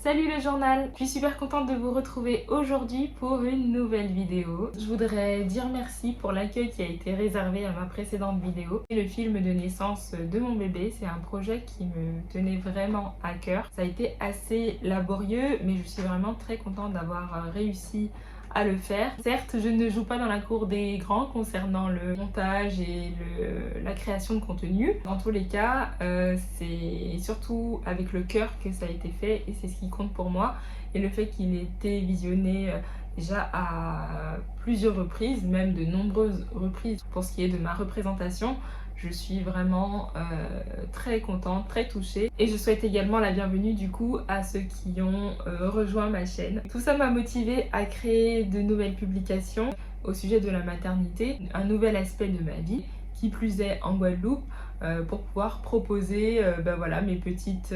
Salut le journal! Je suis super contente de vous retrouver aujourd'hui pour une nouvelle vidéo. Je voudrais dire merci pour l'accueil qui a été réservé à ma précédente vidéo. Le film de naissance de mon bébé, c'est un projet qui me tenait vraiment à cœur. Ça a été assez laborieux, mais je suis vraiment très contente d'avoir réussi à le faire. Certes, je ne joue pas dans la cour des grands concernant le montage et la création de contenu. Dans tous les cas, c'est surtout avec le cœur que ça a été fait et c'est ce qui compte pour moi. Et le fait qu'il ait été visionné déjà à plusieurs reprises, même de nombreuses reprises pour ce qui est de ma représentation, je suis vraiment très contente, très touchée et je souhaite également la bienvenue du coup à ceux qui ont rejoint ma chaîne. Tout ça m'a motivée à créer de nouvelles publications au sujet de la maternité, un nouvel aspect de ma vie, qui plus est en Guadeloupe, pour pouvoir proposer voilà, mes petites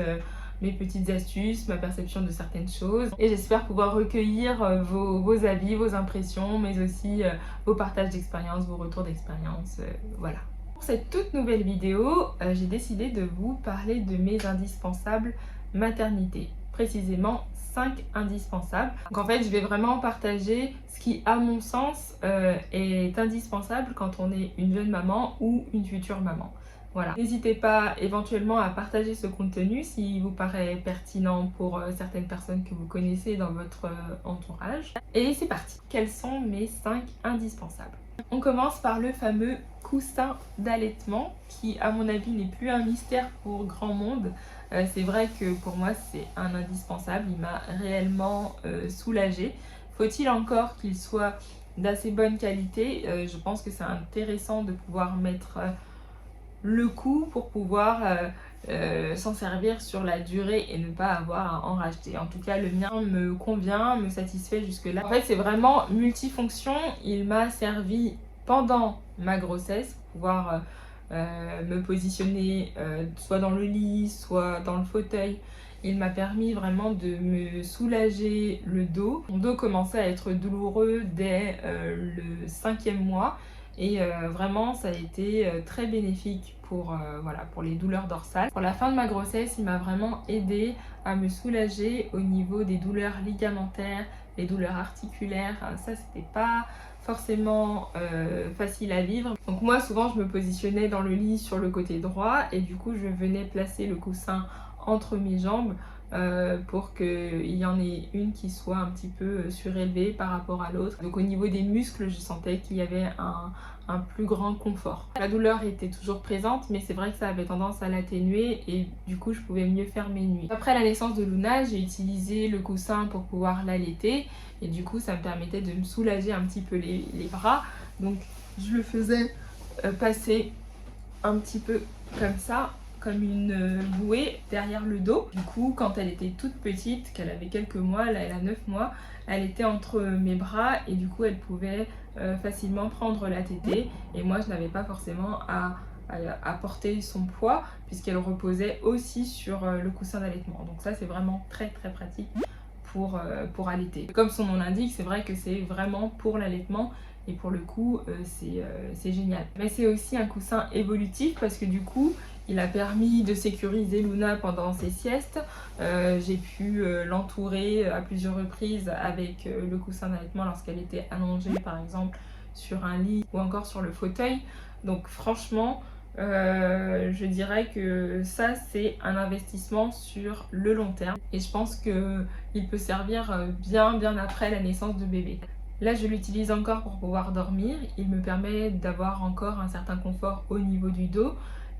astuces, ma perception de certaines choses. Et j'espère pouvoir recueillir vos avis, vos impressions, mais aussi vos partages d'expérience, vos retours d'expérience, voilà. Pour cette toute nouvelle vidéo, j'ai décidé de vous parler de mes indispensables maternité. Précisément 5 indispensables. Donc en fait, je vais vraiment partager ce qui, à mon sens, est indispensable quand on est une jeune maman ou une future maman. Voilà. N'hésitez pas éventuellement à partager ce contenu s'il vous paraît pertinent pour certaines personnes que vous connaissez dans votre entourage. Et c'est parti. Quels sont mes 5 indispensables? On commence par le fameux coussin d'allaitement qui, à mon avis, n'est plus un mystère pour grand monde. C'est vrai que pour moi, c'est un indispensable. Il m'a réellement soulagée. Faut-il encore qu'il soit d'assez bonne qualité? Je pense que c'est intéressant de pouvoir mettre le coup pour pouvoir s'en servir sur la durée et ne pas avoir à en racheter. En tout cas, le mien me convient, me satisfait jusque-là. En fait, c'est vraiment multifonction. Il m'a servi pendant ma grossesse pour pouvoir me positionner soit dans le lit, soit dans le fauteuil. Il m'a permis vraiment de me soulager le dos. Mon dos commençait à être douloureux dès le 5e mois. Et vraiment, ça a été très bénéfique pour les douleurs dorsales. Pour la fin de ma grossesse, il m'a vraiment aidé à me soulager au niveau des douleurs ligamentaires, les douleurs articulaires. Ça, c'était pas forcément facile à vivre. Donc moi, souvent, je me positionnais dans le lit sur le côté droit et du coup, je venais placer le coussin entre mes jambes pour qu'il y en ait une qui soit un petit peu surélevée par rapport à l'autre. Donc au niveau des muscles, je sentais qu'il y avait un plus grand confort. La douleur était toujours présente, mais c'est vrai que ça avait tendance à l'atténuer et du coup je pouvais mieux faire mes nuits. Après la naissance de Luna, j'ai utilisé le coussin pour pouvoir l'allaiter et du coup ça me permettait de me soulager un petit peu les bras. Donc je le faisais passer un petit peu comme ça, comme une bouée derrière le dos. Du coup, quand elle était toute petite, qu'elle avait quelques mois, là elle a 9 mois, elle était entre mes bras et du coup elle pouvait facilement prendre la tétée et moi je n'avais pas forcément à porter son poids puisqu'elle reposait aussi sur le coussin d'allaitement. Donc ça c'est vraiment très très pratique pour allaiter. Comme son nom l'indique, c'est vrai que c'est vraiment pour l'allaitement et pour le coup c'est génial. Mais c'est aussi un coussin évolutif parce que du coup il a permis de sécuriser Luna pendant ses siestes. J'ai pu l'entourer à plusieurs reprises avec le coussin d'allaitement lorsqu'elle était allongée par exemple sur un lit ou encore sur le fauteuil. Donc franchement, je dirais que ça c'est un investissement sur le long terme et je pense qu'il peut servir bien après la naissance de bébé. Là je l'utilise encore pour pouvoir dormir, il me permet d'avoir encore un certain confort au niveau du dos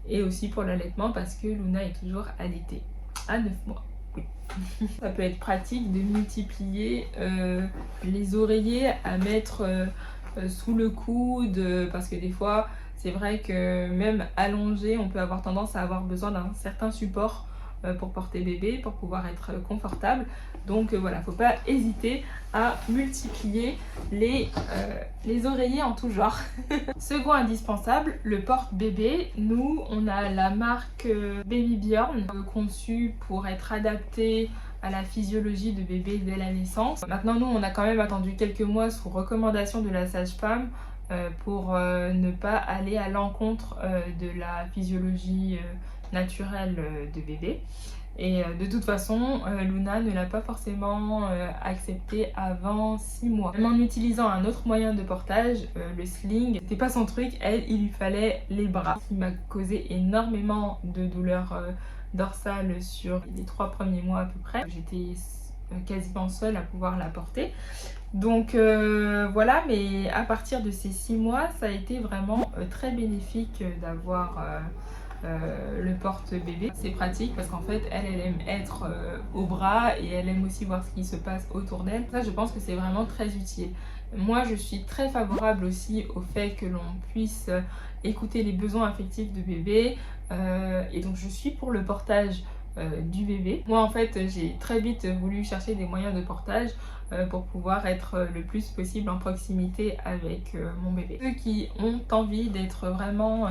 et aussi pour l'allaitement parce que Luna est toujours allaitée à 9 mois. Oui. Ça peut être pratique de multiplier les oreillers à mettre sous le coude parce que des fois c'est vrai que même allongé on peut avoir tendance à avoir besoin d'un certain support pour porter bébé, pour pouvoir être confortable. Donc voilà, faut pas hésiter à multiplier les oreillers en tout genre. Second indispensable, le porte-bébé. Nous, on a la marque Baby Bjorn, conçue pour être adaptée à la physiologie de bébé dès la naissance. Maintenant, nous, on a quand même attendu quelques mois sous recommandation de la sage-femme pour ne pas aller à l'encontre de la physiologie naturelle de bébé. Et de toute façon, Luna ne l'a pas forcément accepté avant 6 mois. Même en utilisant un autre moyen de portage, le sling, c'était pas son truc. Elle, il lui fallait les bras, ce qui m'a causé énormément de douleurs dorsales sur les 3 premiers mois à peu près. J'étais quasiment seule à pouvoir la porter. Donc voilà, mais à partir de ces 6 mois, ça a été vraiment très bénéfique d'avoir le porte-bébé. C'est pratique parce qu'en fait, elle aime être au bras et elle aime aussi voir ce qui se passe autour d'elle. Ça, je pense que c'est vraiment très utile. Moi, je suis très favorable aussi au fait que l'on puisse écouter les besoins affectifs de bébé. Et donc, je suis pour le portage du bébé. Moi, en fait, j'ai très vite voulu chercher des moyens de portage pour pouvoir être le plus possible en proximité avec mon bébé. Ceux qui ont envie d'être vraiment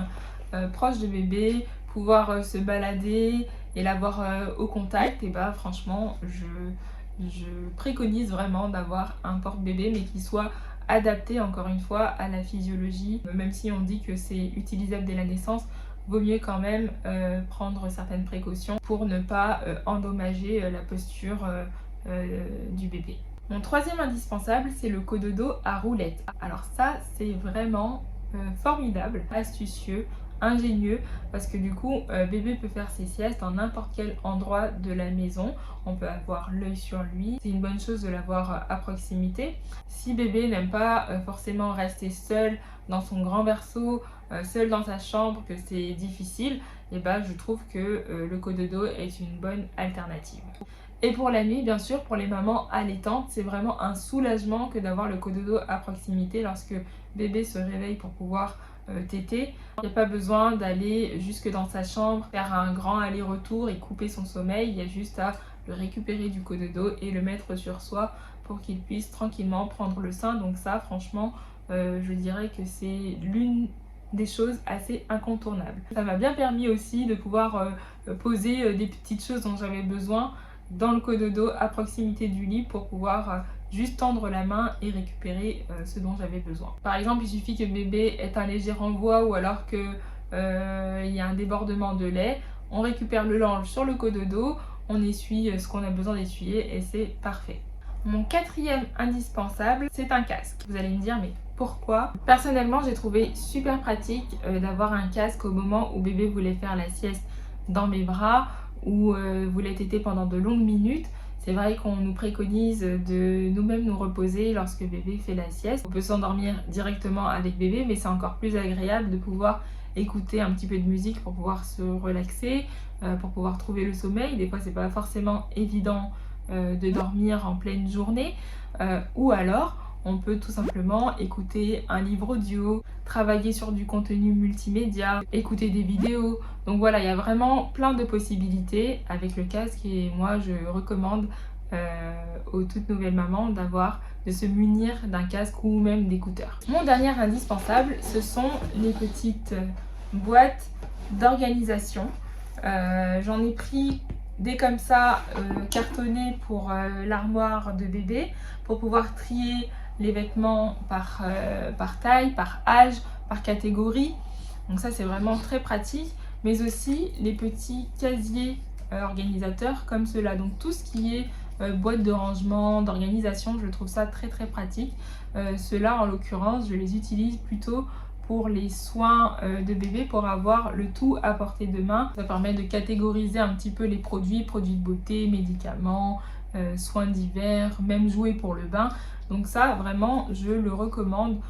proche de bébé, pouvoir se balader et l'avoir au contact, et bah franchement je préconise vraiment d'avoir un porte-bébé mais qui soit adapté encore une fois à la physiologie. Même si on dit que c'est utilisable dès la naissance, vaut mieux quand même prendre certaines précautions pour ne pas endommager la posture du bébé. Mon troisième indispensable, c'est le cododo à roulette. Alors ça, c'est vraiment formidable, astucieux, ingénieux, parce que du coup, bébé peut faire ses siestes dans n'importe quel endroit de la maison. On peut avoir l'œil sur lui. C'est une bonne chose de l'avoir à proximité. Si bébé n'aime pas forcément rester seul dans son grand berceau, seul dans sa chambre, que c'est difficile, et bah, je trouve que le cododo est une bonne alternative. Et pour la nuit, bien sûr, pour les mamans allaitantes, c'est vraiment un soulagement que d'avoir le cododo à proximité lorsque bébé se réveille pour pouvoir téter. Il n'y a pas besoin d'aller jusque dans sa chambre, faire un grand aller-retour et couper son sommeil. Il y a juste à le récupérer du cododo et le mettre sur soi pour qu'il puisse tranquillement prendre le sein. Donc ça, franchement, je dirais que c'est l'une des choses assez incontournables. Ça m'a bien permis aussi de pouvoir poser des petites choses dont j'avais besoin dans le cododo à proximité du lit pour pouvoir juste tendre la main et récupérer ce dont j'avais besoin. Par exemple, il suffit que bébé ait un léger renvoi ou alors que il y a un débordement de lait, on récupère le linge sur le cododo, on essuie ce qu'on a besoin d'essuyer et c'est parfait. Mon quatrième indispensable, c'est un casque. Vous allez me dire, mais pourquoi? Personnellement, j'ai trouvé super pratique d'avoir un casque au moment où bébé voulait faire la sieste dans mes bras ou voulait téter pendant de longues minutes. C'est vrai qu'on nous préconise de nous-mêmes nous reposer lorsque bébé fait la sieste. On peut s'endormir directement avec bébé, mais c'est encore plus agréable de pouvoir écouter un petit peu de musique pour pouvoir se relaxer, pour pouvoir trouver le sommeil. Des fois, c'est pas forcément évident de dormir en pleine journée, ou alors on peut tout simplement écouter un livre audio, travailler sur du contenu multimédia, écouter des vidéos. Donc voilà, il y a vraiment plein de possibilités avec le casque et moi je recommande aux toutes nouvelles mamans de se munir d'un casque ou même d'écouteurs. Mon dernier indispensable, ce sont les petites boîtes d'organisation. J'en ai pris des comme ça cartonnés pour l'armoire de bébé pour pouvoir trier les vêtements par taille, par âge, par catégorie. Donc ça c'est vraiment très pratique. Mais aussi les petits casiers organisateurs comme cela. Donc tout ce qui est boîte de rangement, d'organisation, je trouve ça très très pratique. Ceux-là en l'occurrence, je les utilise plutôt pour les soins de bébé, pour avoir le tout à portée de main. Ça permet de catégoriser un petit peu les produits de beauté, médicaments, soins d'hiver, même jouets pour le bain. Donc ça vraiment je le recommande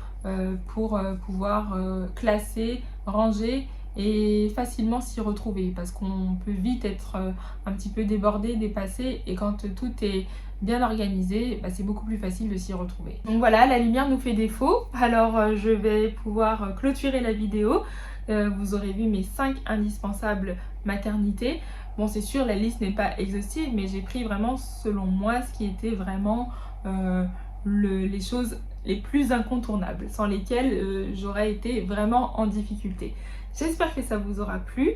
pour pouvoir classer, ranger et facilement s'y retrouver, parce qu'on peut vite être un petit peu débordé, dépassé, et quand tout est bien organisé, bah, c'est beaucoup plus facile de s'y retrouver. Donc voilà, la lumière nous fait défaut, alors je vais pouvoir clôturer la vidéo. Vous aurez vu mes 5 indispensables maternité. Bon, c'est sûr, la liste n'est pas exhaustive, mais j'ai pris vraiment selon moi ce qui était vraiment les choses les plus incontournables, sans lesquelles j'aurais été vraiment en difficulté. J'espère que ça vous aura plu.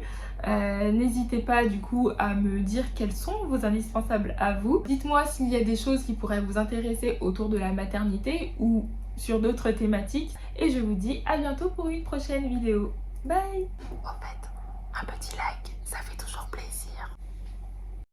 N'hésitez pas du coup à me dire quels sont vos indispensables à vous. Dites-moi s'il y a des choses qui pourraient vous intéresser autour de la maternité ou sur d'autres thématiques. Et je vous dis à bientôt pour une prochaine vidéo. Bye! En fait, un petit like, ça fait toujours plaisir.